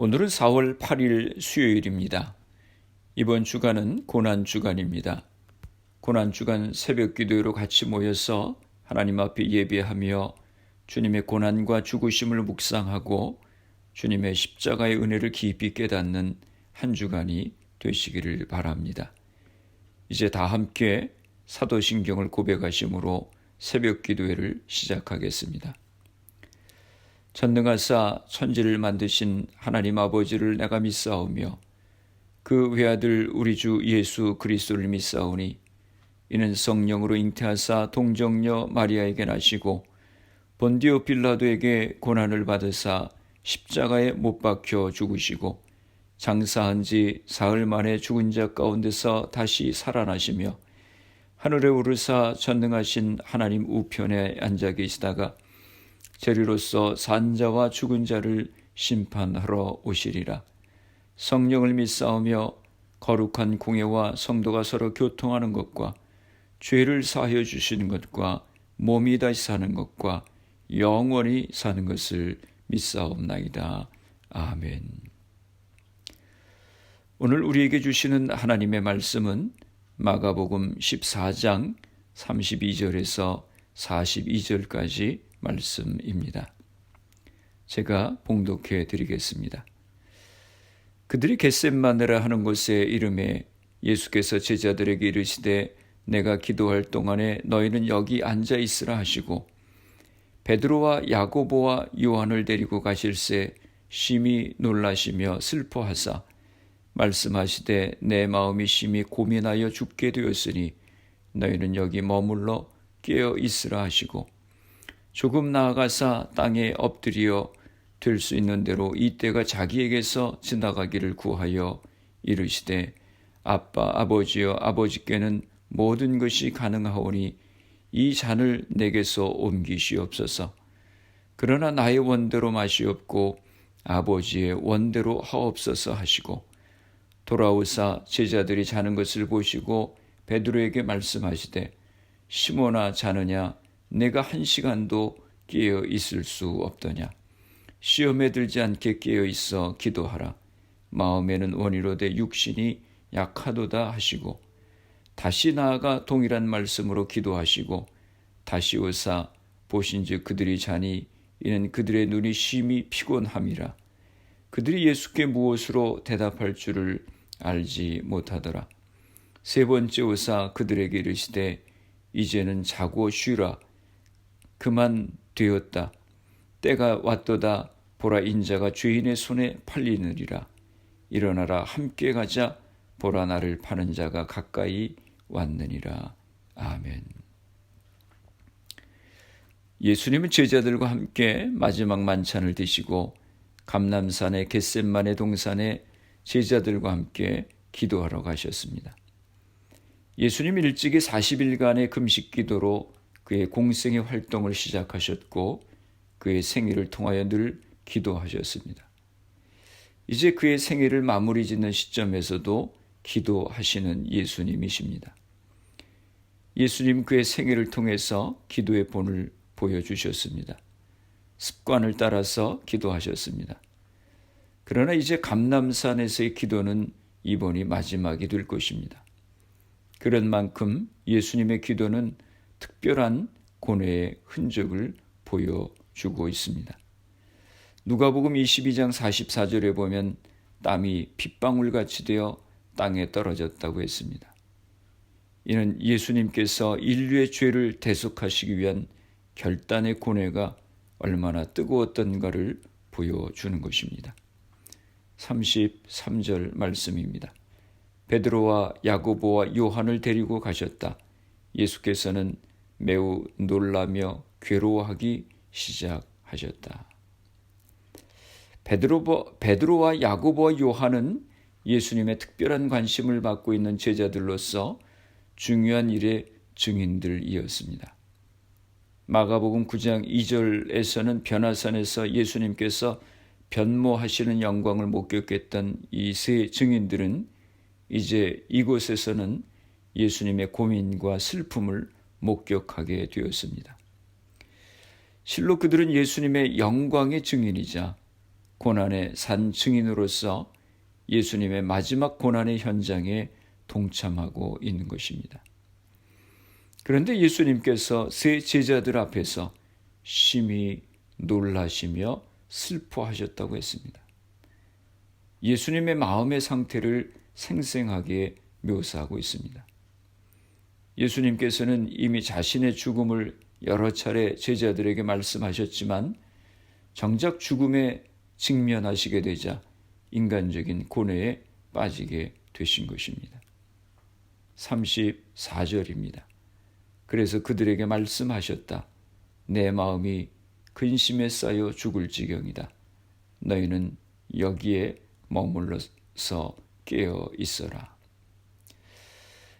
오늘은 4월 8일 수요일입니다. 이번 주간은 고난주간입니다. 고난주간 새벽기도회로 같이 모여서 하나님 앞에 예배하며 주님의 고난과 죽으심을 묵상하고 주님의 십자가의 은혜를 깊이 깨닫는 한 주간이 되시기를 바랍니다. 이제 다 함께 사도신경을 고백하심으로 새벽기도회를 시작하겠습니다. 전능하사 천지를 만드신 하나님 아버지를 내가 믿사오며 그 외아들 우리 주 예수 그리스도를 믿사오니 이는 성령으로 잉태하사 동정녀 마리아에게 나시고 본디오 빌라도에게 고난을 받으사 십자가에 못 박혀 죽으시고 장사한 지 사흘 만에 죽은 자 가운데서 다시 살아나시며 하늘에 오르사 전능하신 하나님 우편에 앉아 계시다가 재리로서 산 자와 죽은 자를 심판하러 오시리라. 성령을 믿사오며 거룩한 공예와 성도가 서로 교통하는 것과 죄를 사하여 주시는 것과 몸이 다시 사는 것과 영원히 사는 것을 믿사옵나이다. 아멘. 오늘 우리에게 주시는 하나님의 말씀은 마가복음 14장 32절에서 42절까지 말씀입니다. 제가 봉독해 드리겠습니다. 그들이 겟셋마네라 하는 곳에 이름에 예수께서 제자들에게 이르시되 내가 기도할 동안에 너희는 여기 앉아 있으라 하시고 베드로와 야고보와 요한을 데리고 가실새 심히 놀라시며 슬퍼하사 말씀하시되 내 마음이 심히 고민하여 죽게 되었으니 너희는 여기 머물러 깨어 있으라 하시고 조금 나아가사 땅에 엎드려 될 수 있는 대로 이때가 자기에게서 지나가기를 구하여 이르시되 아빠 아버지여 아버지께는 모든 것이 가능하오니 이 잔을 내게서 옮기시옵소서. 그러나 나의 원대로 마시옵고 아버지의 원대로 하옵소서 하시고 돌아오사 제자들이 자는 것을 보시고 베드로에게 말씀하시되 시몬아 자느냐 내가 1시간도 깨어 있을 수 없더냐. 시험에 들지 않게 깨어 있어 기도하라. 마음에는 원이로되 육신이 약하도다 하시고 다시 나아가 동일한 말씀으로 기도하시고 다시 오사 보신즉 그들이 자니 이는 그들의 눈이 심히 피곤함이라. 그들이 예수께 무엇으로 대답할 줄을 알지 못하더라. 세 번째 오사 그들에게 이르시되 이제는 자고 쉬라. 그만 되었다. 때가 왔도다. 보라 인자가 죄인의 손에 팔리느니라. 일어나라 함께 가자. 보라 나를 파는 자가 가까이 왔느니라. 아멘. 예수님은 제자들과 함께 마지막 만찬을 드시고 감람산의 겟셋마네 동산에 제자들과 함께 기도하러 가셨습니다. 예수님 일찍이 40일간의 금식 기도로 그의 공생의 활동을 시작하셨고 그의 생애를 통하여 늘 기도하셨습니다. 이제 그의 생애를 마무리 짓는 시점에서도 기도하시는 예수님이십니다. 예수님 그의 생애를 통해서 기도의 본을 보여주셨습니다. 습관을 따라서 기도하셨습니다. 그러나 이제 감람산에서의 기도는 이번이 마지막이 될 것입니다. 그런 만큼 예수님의 기도는 특별한 고뇌의 흔적을 보여주고 있습니다. 누가복음 22장 44절에 보면 땀이 핏방울같이 되어 땅에 떨어졌다고 했습니다. 이는 예수님께서 인류의 죄를 대속하시기 위한 결단의 고뇌가 얼마나 뜨거웠던가를 보여주는 것입니다. 33절 말씀입니다. 베드로와 야고보와 요한을 데리고 가셨다. 예수께서는 매우 놀라며 괴로워하기 시작하셨다. 베드로와 야고보와 요한은 예수님의 특별한 관심을 받고 있는 제자들로서 중요한 일의 증인들이었습니다. 마가복음 9장 2절에서는 변화산에서 예수님께서 변모하시는 영광을 목격했던 이 세 증인들은 이제 이곳에서는 예수님의 고민과 슬픔을 목격하게 되었습니다. 실로 그들은 예수님의 영광의 증인이자 고난의 산 증인으로서 예수님의 마지막 고난의 현장에 동참하고 있는 것입니다. 그런데 예수님께서 세 제자들 앞에서 심히 놀라시며 슬퍼하셨다고 했습니다. 예수님의 마음의 상태를 생생하게 묘사하고 있습니다. 예수님께서는 이미 자신의 죽음을 여러 차례 제자들에게 말씀하셨지만 정작 죽음에 직면하시게 되자 인간적인 고뇌에 빠지게 되신 것입니다. 34절입니다. 그래서 그들에게 말씀하셨다. 내 마음이 근심에 쌓여 죽을 지경이다. 너희는 여기에 머물러서 깨어 있어라.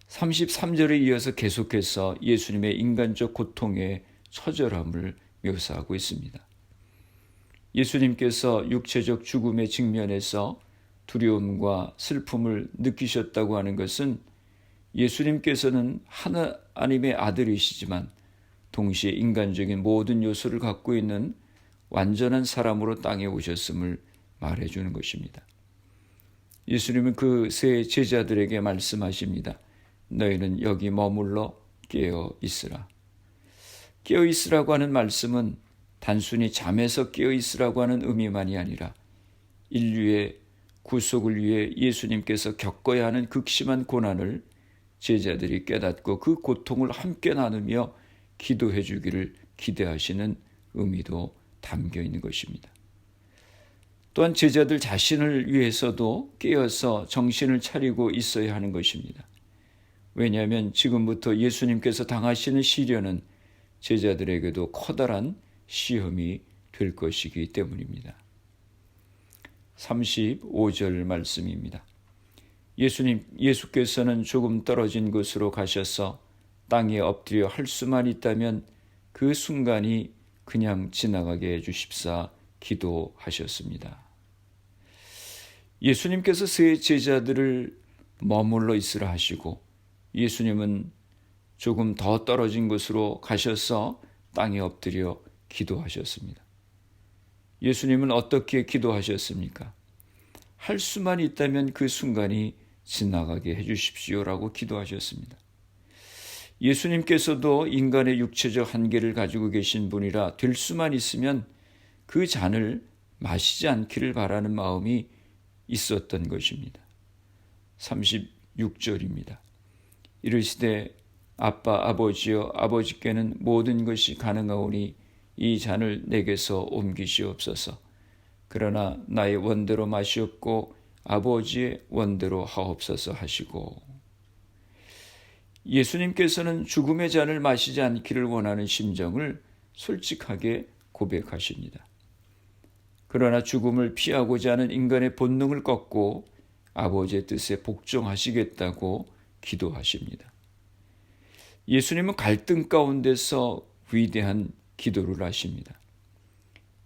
33절에 이어서 계속해서 예수님의 인간적 고통의 처절함을 묘사하고 있습니다. 예수님께서 육체적 죽음에 직면해서 두려움과 슬픔을 느끼셨다고 하는 것은 예수님께서는 하나님의 아들이시지만 동시에 인간적인 모든 요소를 갖고 있는 완전한 사람으로 땅에 오셨음을 말해주는 것입니다. 예수님은 그 세 제자들에게 말씀하십니다. 너희는 여기 머물러 깨어 있으라. 깨어 있으라고 하는 말씀은 단순히 잠에서 깨어 있으라고 하는 의미만이 아니라 인류의 구속을 위해 예수님께서 겪어야 하는 극심한 고난을 제자들이 깨닫고 그 고통을 함께 나누며 기도해 주기를 기대하시는 의미도 담겨 있는 것입니다. 또한 제자들 자신을 위해서도 깨어서 정신을 차리고 있어야 하는 것입니다. 왜냐하면 지금부터 예수님께서 당하시는 시련은 제자들에게도 커다란 시험이 될 것이기 때문입니다. 35절 말씀입니다. 예수께서는 조금 떨어진 곳으로 가셔서 땅에 엎드려 할 수만 있다면 그 순간이 그냥 지나가게 해주십사 기도하셨습니다. 예수님께서 세 제자들을 머물러 있으라 하시고 예수님은 조금 더 떨어진 곳으로 가셔서 땅에 엎드려 기도하셨습니다. 예수님은 어떻게 기도하셨습니까? 할 수만 있다면 그 순간이 지나가게 해주십시오라고 기도하셨습니다. 예수님께서도 인간의 육체적 한계를 가지고 계신 분이라 될 수만 있으면 그 잔을 마시지 않기를 바라는 마음이 있었던 것입니다. 36절입니다. 이르시되 아빠 아버지여 아버지께는 모든 것이 가능하오니 이 잔을 내게서 옮기시옵소서. 그러나 나의 원대로 마시옵고 아버지의 원대로 하옵소서 하시고 예수님께서는 죽음의 잔을 마시지 않기를 원하는 심정을 솔직하게 고백하십니다. 그러나 죽음을 피하고자 하는 인간의 본능을 꺾고 아버지의 뜻에 복종하시겠다고 기도하십니다. 예수님은 갈등 가운데서 위대한 기도를 하십니다.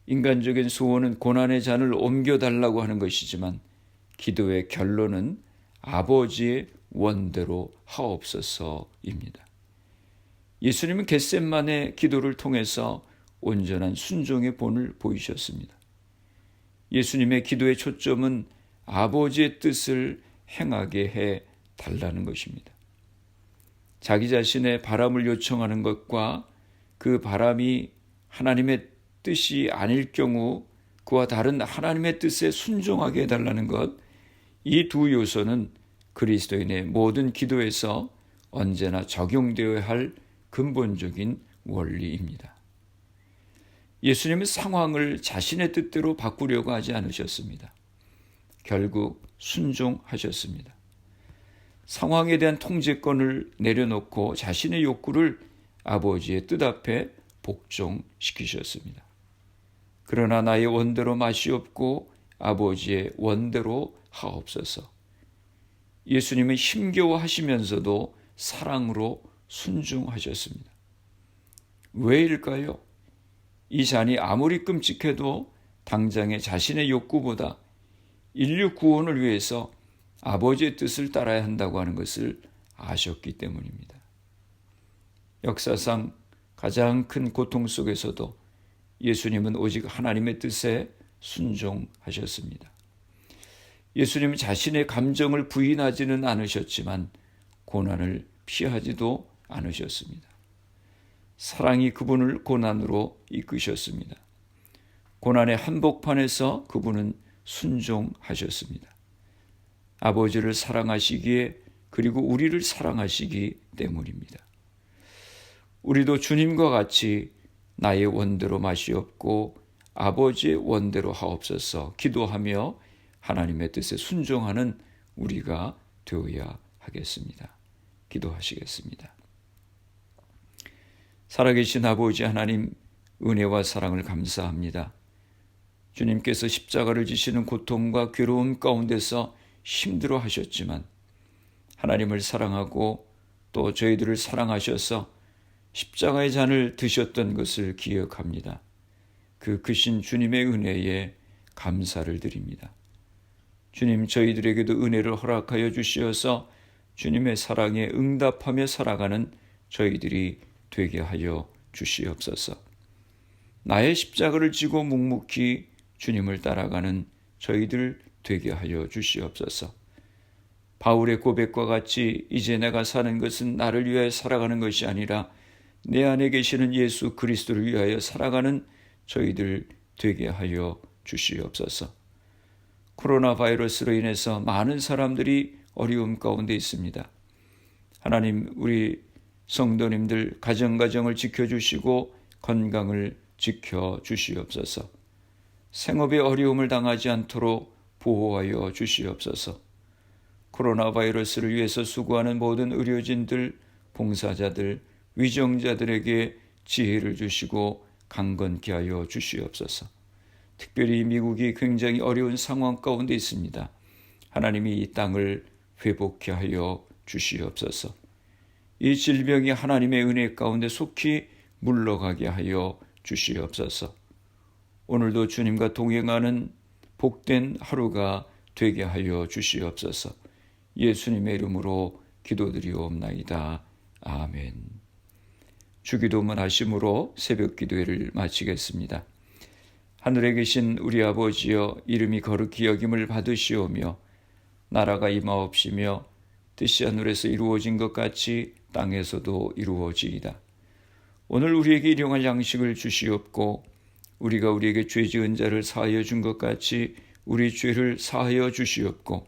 인간적인 소원은 고난의 잔을 옮겨달라고 하는 것이지만 기도의 결론은 아버지의 원대로 하옵소서입니다. 예수님은 겟셋만의 기도를 통해서 온전한 순종의 본을 보이셨습니다. 예수님의 기도의 초점은 아버지의 뜻을 행하게 해 달라는 것입니다. 자기 자신의 바람을 요청하는 것과 그 바람이 하나님의 뜻이 아닐 경우 그와 다른 하나님의 뜻에 순종하게 해달라는 것, 이 두 요소는 그리스도인의 모든 기도에서 언제나 적용되어야 할 근본적인 원리입니다. 예수님은 상황을 자신의 뜻대로 바꾸려고 하지 않으셨습니다. 결국 순종하셨습니다. 상황에 대한 통제권을 내려놓고 자신의 욕구를 아버지의 뜻 앞에 복종시키셨습니다. 그러나 나의 원대로 마시옵고 아버지의 원대로 하옵소서. 예수님은 힘겨워하시면서도 사랑으로 순종하셨습니다. 왜일까요? 이 잔이 아무리 끔찍해도 당장의 자신의 욕구보다 인류 구원을 위해서 아버지의 뜻을 따라야 한다고 하는 것을 아셨기 때문입니다. 역사상 가장 큰 고통 속에서도 예수님은 오직 하나님의 뜻에 순종하셨습니다. 예수님은 자신의 감정을 부인하지는 않으셨지만 고난을 피하지도 않으셨습니다. 사랑이 그분을 고난으로 이끄셨습니다. 고난의 한복판에서 그분은 순종하셨습니다. 아버지를 사랑하시기에 그리고 우리를 사랑하시기 때문입니다. 우리도 주님과 같이 나의 원대로 마시옵고 아버지의 원대로 하옵소서 기도하며 하나님의 뜻에 순종하는 우리가 되어야 하겠습니다. 기도하시겠습니다. 살아계신 아버지 하나님, 은혜와 사랑을 감사합니다. 주님께서 십자가를 지시는 고통과 괴로움 가운데서 힘들어 하셨지만 하나님을 사랑하고 또 저희들을 사랑하셔서 십자가의 잔을 드셨던 것을 기억합니다. 그 크신 주님의 은혜에 감사를 드립니다. 주님, 저희들에게도 은혜를 허락하여 주시어서 주님의 사랑에 응답하며 살아가는 저희들이 되게 하여 주시옵소서. 나의 십자가를 지고 묵묵히 주님을 따라가는 저희들 되게 하여 주시옵소서. 바울의 고백과 같이 이제 내가 사는 것은 나를 위하여 살아가는 것이 아니라 내 안에 계시는 예수 그리스도를 위하여 살아가는 저희들 되게 하여 주시옵소서. 코로나 바이러스로 인해서 많은 사람들이 어려움 가운데 있습니다. 하나님, 우리 성도님들 가정을 지켜주시고 건강을 지켜주시옵소서. 생업에 어려움을 당하지 않도록 보호하여 주시옵소서. 코로나 바이러스를 위해서 수고하는 모든 의료진들, 봉사자들, 위정자들에게 지혜를 주시고 강건케 하여 주시옵소서. 특별히 미국이 굉장히 어려운 상황 가운데 있습니다. 하나님이 이 땅을 회복케 하여 주시옵소서. 이 질병이 하나님의 은혜 가운데 속히 물러가게 하여 주시옵소서. 오늘도 주님과 동행하는 복된 하루가 되게 하여 주시옵소서. 예수님의 이름으로 기도드리옵나이다. 아멘. 주기도문 하심으로 새벽 기도회를 마치겠습니다. 하늘에 계신 우리 아버지여, 이름이 거룩히 여김을 받으시오며 나라가 임하옵시며 뜻이 하늘에서 이루어진 것 같이 땅에서도 이루어지이다. 오늘 우리에게 일용할 양식을 주시옵고 우리가 우리에게 죄 지은 자를 사하여 준 것 같이 우리 죄를 사하여 주시옵고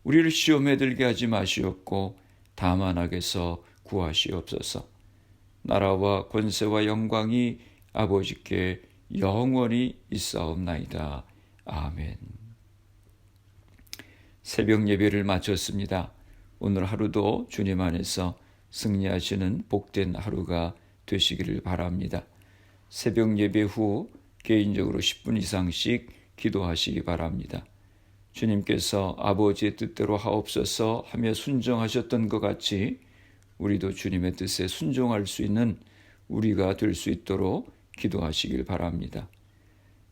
우리를 시험에 들게 하지 마시옵고 다만 악에서 구하시옵소서. 나라와 권세와 영광이 아버지께 영원히 있사옵나이다. 아멘. 새벽 예배를 마쳤습니다. 오늘 하루도 주님 안에서 승리하시는 복된 하루가 되시기를 바랍니다. 새벽 예배 후 개인적으로 10분 이상씩 기도하시기 바랍니다. 주님께서 아버지의 뜻대로 하옵소서 하며 순종하셨던 것 같이 우리도 주님의 뜻에 순종할 수 있는 우리가 될 수 있도록 기도하시길 바랍니다.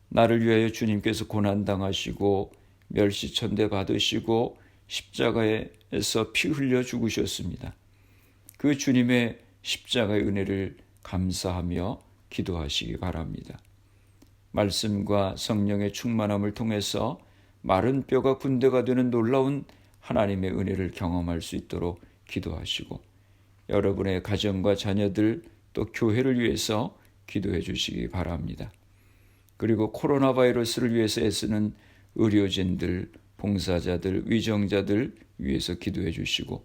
나를 위하여 주님께서 고난당하시고 멸시천대 받으시고 십자가에서 피 흘려 죽으셨습니다. 그 주님의 십자가의 은혜를 감사하며 기도하시기 바랍니다. 말씀과 성령의 충만함을 통해서 마른 뼈가 군대가 되는 놀라운 하나님의 은혜를 경험할 수 있도록 기도하시고 여러분의 가정과 자녀들 또 교회를 위해서 기도해 주시기 바랍니다. 그리고 코로나 바이러스를 위해서 애쓰는 의료진들, 봉사자들, 위정자들 위해서 기도해 주시고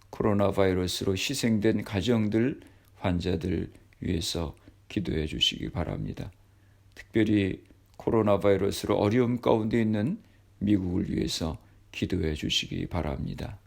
코로나 바이러스로 희생된 가정들, 환자들 위해서 기도해 주시기 바랍니다. 특별히 코로나 바이러스로 어려움 가운데 있는 미국을 위해서 기도해 주시기 바랍니다.